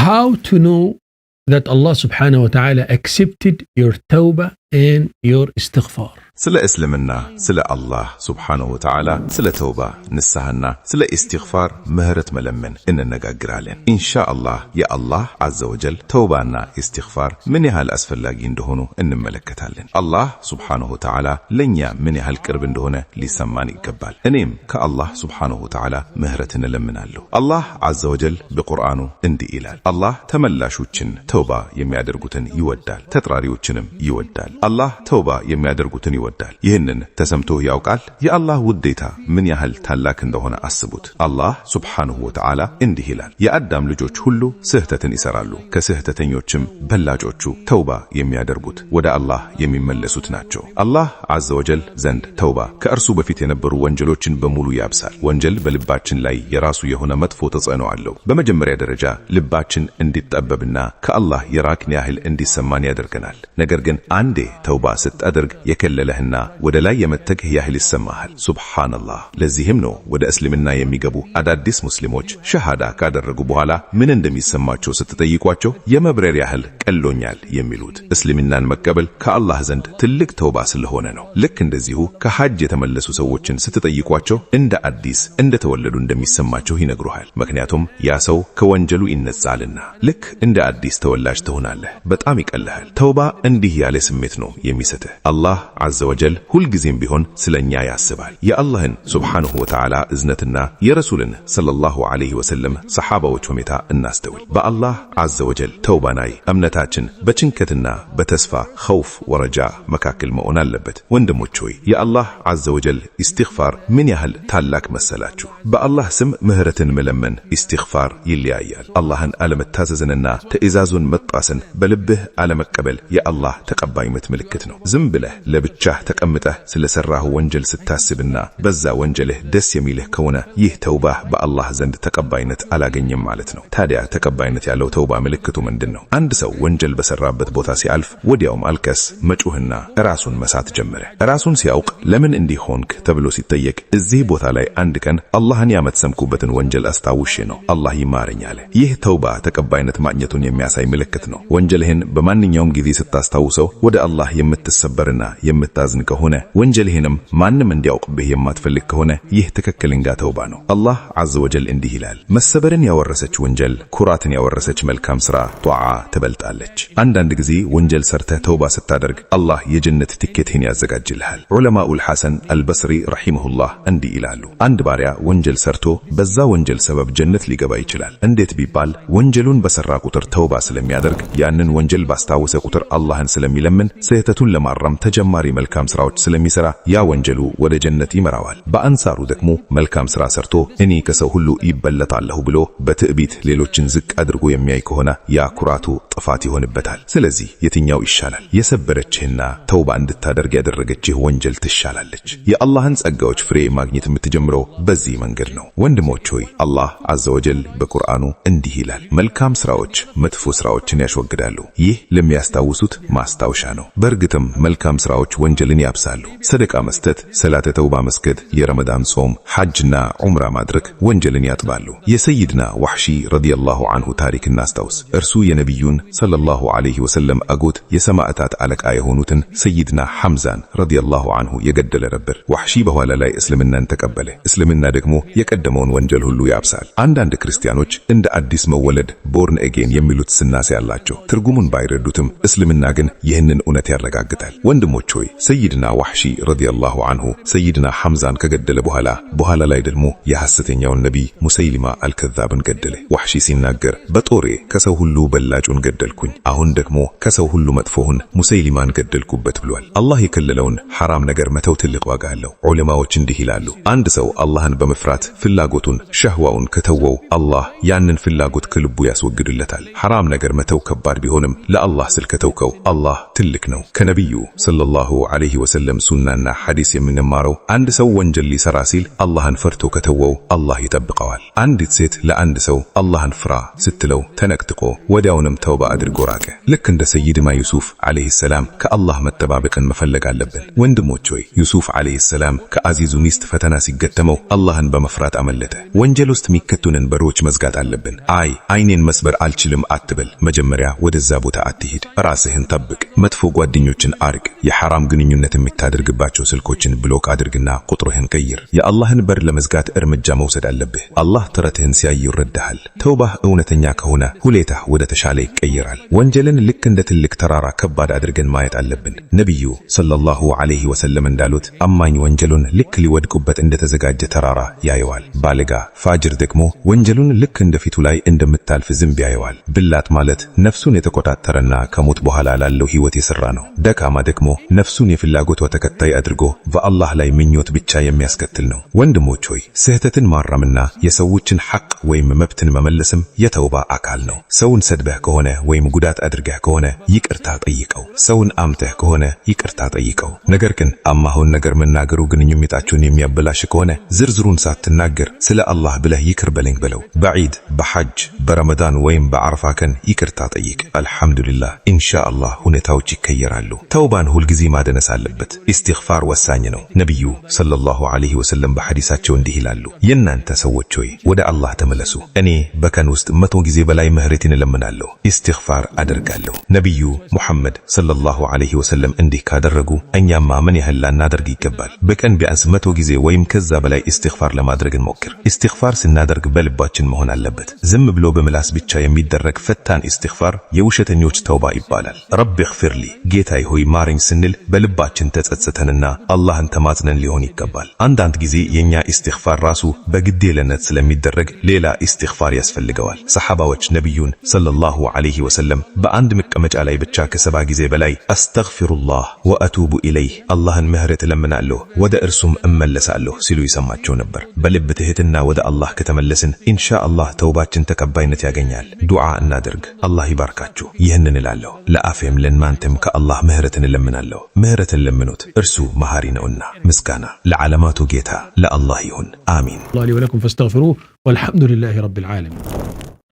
how to know that Allah subhanahu wa ta'ala accepted your tawbah and your istighfar. ስለ እስልምና ስለ አላህ ሱብሓነሁ ወተዓላ ስለ ተውባ ንስሐና ስለ ኢስቲግፋር ምህረት መለመን እንነጋግራለን። ኢንሻአላህ የአላህ ዐዘ ወጀል ተውባና ኢስቲግፋር ምን ያህል አስፈላጊ እንደሆኑ እንመለከታለን። አላህ ሱብሓነሁ ወተዓላ ለኛ ምን ያህል ቅርብ እንደሆነ ሊሰማን ይገባል። እኔም ከአላህ ሱብሓነሁ ወተዓላ ምህረትን እለምናለሁ። አላህ ዐዘ ወጀል በቁርአኑ እንዲህ ይላል፣ አላህ ተመላሾችን ተውባ የሚያደርጉትን ይወዳል፣ ተጥራሪዎችንም ይወዳል። አላህ ተውባ የሚያደርጉትን ይወዳል። ይህንን ተሰምቶ ያውቃል? የአላህ ውዴታ ምን ያህል ታላቅ እንደሆነ አስቡት። አላህ ሱብሓነሁ ወተዓላ እንዲህ ይላል፣ የአዳም ልጆች ሁሉ ስህተትን ይሰራሉ፣ ከስህተተኞችም በላጮቹ ተውባ የሚያደርጉት ወደ አላህ የሚመለሱት ናቸው። አላህ ዐዘ ወጀል ዘንድ ተውባ ከእርሱ በፊት የነበሩ ወንጀሎችን በሙሉ ያብሳል። ወንጀል በልባችን ላይ የራሱ የሆነ መጥፎ ተጽዕኖ አለው። በመጀመሪያ ደረጃ ልባችን እንዲጠበብና ከአላህ የራቅን ያህል እንዲሰማን ያደርገናል። ነገር ግን አንዴ ተውባ ስታደርግ የከለለህና ወደ ላይ የመተግህ ያህል ይሰማሃል። ሱብሃንአላህ። ለዚህም ነው ወደ እስልምና የሚገቡ አዳዲስ ሙስሊሞች ሸሃዳ ካደረጉ በኋላ ምን እንደሚሰማቸው ስትጠይቋቸው የመብረር ያህል ቀሎኛል የሚሉት። እስልምናን መቀበል ከአላህ ዘንድ ትልቅ ተውባ ስለሆነ ነው። ልክ እንደዚሁ ከሐጅ የተመለሱ ሰዎችን ስትጠይቋቸው እንደ አዲስ እንደተወለዱ እንደሚሰማቸው ይነግሩሃል። ምክንያቱም ያ ሰው ከወንጀሉ ይነጻልና ልክ እንደ አዲስ ተወላጅ ትሆናለህ። በጣም ይቀልሃል። ተውባ እንዲህ ያለ ስሜት ነው የሚሰጥህ። አላህ ዐዘ ወጀል ሁልጊዜም ቢሆን ስለኛ ያስባል። የአላህን ሱብሓነሁ ወተዓላ እዝነትና የረሱልን ሰለላሁ ዐለይሂ ወሰለም ሰሓባዎች ሁኔታ እናስተውል። በአላህ ዐዘ ወጀል ተውባ ላይ እምነታችን በጭንቀትና በተስፋ ኸውፍ ወረጃ መካከል መሆን አለበት። ወንድሞች ሆይ የአላህ ዐዘ ወጀል ኢስቲግፋር ምን ያህል ታላቅ መሰላችሁ? በአላህ ስም ምህረትን መለመን ኢስቲግፋር ይለያያል። አላህን አለመታዘዝንና ትእዛዙን መጣስን በልብህ አለመቀበል የአላህ ተቀባይነት ምልክት ነው። ዝም ብለህ ለብቻህ ተቀምጠህ ስለሰራህ ወንጀል ስታስብና በዛ ወንጀልህ ደስ የሚልህ ከሆነ ይህ ተውባህ በአላህ ዘንድ ተቀባይነት አላገኘም ማለት ነው። ታዲያ ተቀባይነት ያለው ተውባ ምልክቱ ምንድነው? አንድ ሰው ወንጀል በሰራበት ቦታ ሲያልፍ ወዲያው ማልቀስ፣ መጮህና ራሱን መሳት ጀመረ። ራሱን ሲያውቅ ለምን እንዲህ ሆንክ ተብሎ ሲጠየቅ እዚህ ቦታ ላይ አንድ ቀን አላህን ያመተሰምኩበትን ወንጀል አስታውሼ ነው አላህ ይማረኝ አለ። ይህ ተውባ ተቀባይነት ማግኘቱን የሚያሳይ ምልክት ነው። ወንጀልህን በማንኛውም ጊዜ ስታስታውሰው ወደ አላህ የምትሰበርና የምታዝን ከሆነ ወንጀልህንም ማንም እንዲያውቅብህ የማትፈልግ ከሆነ ይህ ትክክለኛ ተውባ ነው። አላህ ዐዘ ወጀል እንዲህ ይላል፣ መሰበርን ያወረሰች ወንጀል ኩራትን ያወረሰች መልካም ሥራ ጧዓ ትበልጣለች። አንዳንድ ጊዜ ወንጀል ሰርተህ ተውባ ስታደርግ አላህ የጀነት ቲኬትህን ያዘጋጅልሃል። ዑለማኡል ሐሰን አልበስሪ ረሂመሁላህ እንዲህ ይላሉ፣ አንድ ባሪያ ወንጀል ሰርቶ በዛ ወንጀል ሰበብ ጀነት ሊገባ ይችላል። እንዴት ቢባል ወንጀሉን በሰራ ቁጥር ተውባ ስለሚያደርግ፣ ያንን ወንጀል ባስታወሰ ቁጥር አላህን ስለሚለምን፣ ስህተቱን ለማረም ተጀማሪ መልካም ሥራዎች ስለሚሰራ ያ ወንጀሉ ወደ ጀነት ይመራዋል። በአንሳሩ ደግሞ መልካም ሥራ ሰርቶ እኔ ከሰው ሁሉ ይበለጣለሁ ብሎ በትዕቢት ሌሎችን ዝቅ አድርጎ የሚያይ ከሆነ ያ ኩራቱ ጥፋት ይሆንበታል። ስለዚህ የትኛው ይሻላል? የሰበረችህና ተውባ እንድታደርግ ያደረገችህ ወንጀል ትሻላለች። የአላህን ጸጋዎች ፍሬ ማግኘት የምትጀምረው በዚህ መንገድ ነው። ወንድሞች ሆይ አላህ ዐዘ ወጀል በቁርአኑ እንዲህ ይላል፣ መልካም ሥራዎች መጥፎ ሥራዎችን ያስወግዳሉ። ይህ ለሚያስታውሱት ማስታወሻ ነው። በእርግጥም መልካም ሥራዎች ወንጀልን ያብሳሉ። ሰደቃ መስጠት፣ ሰላተ ተውባ መስገድ፣ የረመዳን ጾም፣ ሐጅና ዑምራ ማድረግ ወንጀልን ያጥባሉ። የሰይድና ወሕሺ ረዲየላሁ ዐንሁ ታሪክ እናስታውስ። እርሱ የነቢዩን ሰለላሁ ዐለይሂ ወሰለም አጎት የሰማዕታት አለቃ የሆኑትን ሰይድና ሐምዛን ረዲየላሁ ዐንሁ የገደለ ነበር። ወሕሺ በኋላ ላይ እስልምናን ተቀበለ። እስልምና ደግሞ የቀደመውን ወንጀል ሁሉ ያብሳል። አንዳንድ ክርስቲያኖች እንደ አዲስ መወለድ ቦርን አጌን የሚሉት ስናሴ ያላቸው ትርጉሙን ባይረዱትም እስልምና ግን ይህንን እውነት ያረጋግጣል። ወንድሞች ሆይ ሰይድና ወሕሺ ረዲየላሁ ዐንሁ ሰይድና ሐምዛን ከገደለ በኋላ ላይ ደግሞ የሐሰተኛውን ነቢይ ሙሰይሊማ አልከዛብን ገደለ። ወሕሺ ሲናገር በጦሬ ከሰው ሁሉ በላጩን ገደልኩኝ፣ አሁን ደግሞ ከሰው ሁሉ መጥፎውን ሙሰይሊማን ገደልኩበት ብሏል። አላህ የከለለውን ሐራም ነገር መተው ትልቅ ዋጋ አለው። ዑለማዎች እንዲህ ይላሉ፣ አንድ ሰው አላህን በመፍራት ፍላጎቱን ሸህዋውን ከተወው አላህ ያንን ፍላጎት ከልቡ ያስወግድለታል። ሐራም ነገር መተው ከባድ ቢሆንም ለአላህ ስል ከተውከው አላህ ትልቅ ነው። ከነቢዩ ሰለላሁ ዐለይሂ ወሰለም ሱናና ሐዲስ የምንማረው አንድ ሰው ወንጀል ሊሰራ ሲል አላህን ፈርቶ ከተወው አላህ ይጠብቀዋል። አንዲት ሴት ለአንድ ሰው አላህን ፍራ ስትለው ተነቅጥቆ ወዲያውንም ተውባ አድርጎ ራቀ። ልክ እንደ ሰይድና ዩሱፍ ዐለይሂ ሰላም ከአላህ መጠባበቅን መፈለግ አለብን። ወንድሞች ሆይ ዩሱፍ ዐለይሂ ሰላም ከአዚዙ ሚስት ፈተና ሲገጠመው አላህን በመፍራት አመለጠ። ወንጀል ውስጥ የሚከቱንን በሮች መዝጋት አለብን። አይኔን መስበር አልችልም አትበል። መጀመሪያ ወደዛ ቦታ አትሂድ። ራስህን ጠብቅ። መጥፎ ጓደኞችን አርቅ። የሐራም ግንኙነት የምታደርግባቸው ስልኮችን ብሎክ አድርግና ቁጥርህን ቀይር። የአላህን በር ለመዝጋት እርምጃ መውሰድ አለብህ። አላህ ጥረትህን ሲያይ ይረዳሃል። ተውባህ እውነተኛ ከሆነ ሁኔታህ ወደ ተሻለ ይቀየራል። ወንጀልን ልክ እንደ ትልቅ ተራራ ከባድ አድርገን ማየት አለብን። ነብዩ ሰለላሁ ዐለይሂ ወሰለም እንዳሉት አማኝ ወንጀሉን ልክ ሊወድቁበት እንደተዘጋጀ ተራራ ያየዋል። ባለጋ ፋጅር ደግሞ ወንጀሉን ልክ እንደ ፊቱ ላይ እንደምታልፍ ዝንብ ያየዋል። ብላት ማለት ነፍሱን የተቆጣጠረና ከሞት በኋላ ላለው ህይወት የሰራ ነው። ደካማ ደግሞ ነፍሱን የፍላጎቷ ተከታይ አድርጎ በአላህ ላይ ምኞት ብቻ የሚያስከትል ነው። ወንድሞች ሆይ ስህተትን ማረምና የሰዎችን ሐቅ ወይም መብትን መመለስም የተውባ አካል ነው። ሰውን ሰድበህ ከሆነ ወይም ጉዳት አድርገህ ከሆነ ይቅርታ ጠይቀው። ሰውን አምተህ ከሆነ ይቅርታ ጠይቀው። ነገር ግን አማሁን ነገር መናገሩ ግንኙነታችሁን የሚያበላሽ ከሆነ ዝርዝሩን ሳትናገር ስለ አላህ ብለህ ይቅር በለኝ በለው። በዒድ፣ በሐጅ፣ በረመዳን ወይም በዓረፋ ቀን ይቅርታ ጠይቅ። አልሐምዱሊላህ ኢንሻአላህ ሁኔታዎች ይቀየራሉ። ተውባን ሁልጊዜ ማደነስ አለበት። ኢስቲግፋር ወሳኝ ነው። ነብዩ ሰለላሁ ዐለይሂ ወሰለም በሐዲሳቸው እንዲህ ይላሉ፣ የእናንተ ሰዎች ሆይ ወደ አላህ ተመለሱ። እኔ በቀን ውስጥ 100 ጊዜ በላይ ምህረትን እለምናለሁ፣ ኢስቲግፋር አደርጋለሁ። ነብዩ ሙሐመድ ሰለላሁ ዐለይሂ ወሰለም እንዲህ ካደረጉ እኛማ ምን ያህል ላናደርግ ይገባል? በቀን ቢያንስ 100 ጊዜ ወይም ከዛ በላይ ኢስቲግፋር ለማድረግ እንሞክር። ኢስቲግፋር ስናደርግ በልባችን መሆን አለበት። ዝም ብሎ በምላስ ብቻ የሚደረግ ፈታን ኢስቲግፋር የውሸተኞች ተውባ ይባላል። ረቢ እግፊርሊ ጌታዬ ሆይ ማረኝ ስንል በልባችን ተጸጽተንና አላህን ተማጽነን ሊሆን ይገባል። አንዳንድ ጊዜ የኛ ኢስቲግፋር ራሱ በግዴለነት ስለሚደረግ ሌላ ኢስቲግፋር ያስፈልገዋል። ሰሐባዎች ነብዩን ሰለላሁ ዐለይሂ ወሰለም በአንድ መቀመጫ ላይ ብቻ ከ70 ጊዜ በላይ አስተግፊሩላህ ወአቱቡ ኢለይህ አላህን ምህረት እለምናለሁ ወደ እርሱም እመለሳለሁ ሲሉ ይሰማቸው ነበር። በልብ ትህትና ወደ አላህ ከተመለስን ኢንሻአላህ ተውባችን ተቀባይነት ያገኛል። ዱዓ እናድርግ። አላህ ይባርካችሁ። ይህንን እላለሁ ለአፌም ለእናንተም ከአላህ ምህረትን እለምናለሁ። ምህረትን ለምኑት እርሱ መሐሪ ነውና። ምስጋና ለዓለማቱ ጌታ ለአላህ ይሁን። አሚን። الله لي ولكم فاستغفروه والحمد لله رب العالمين.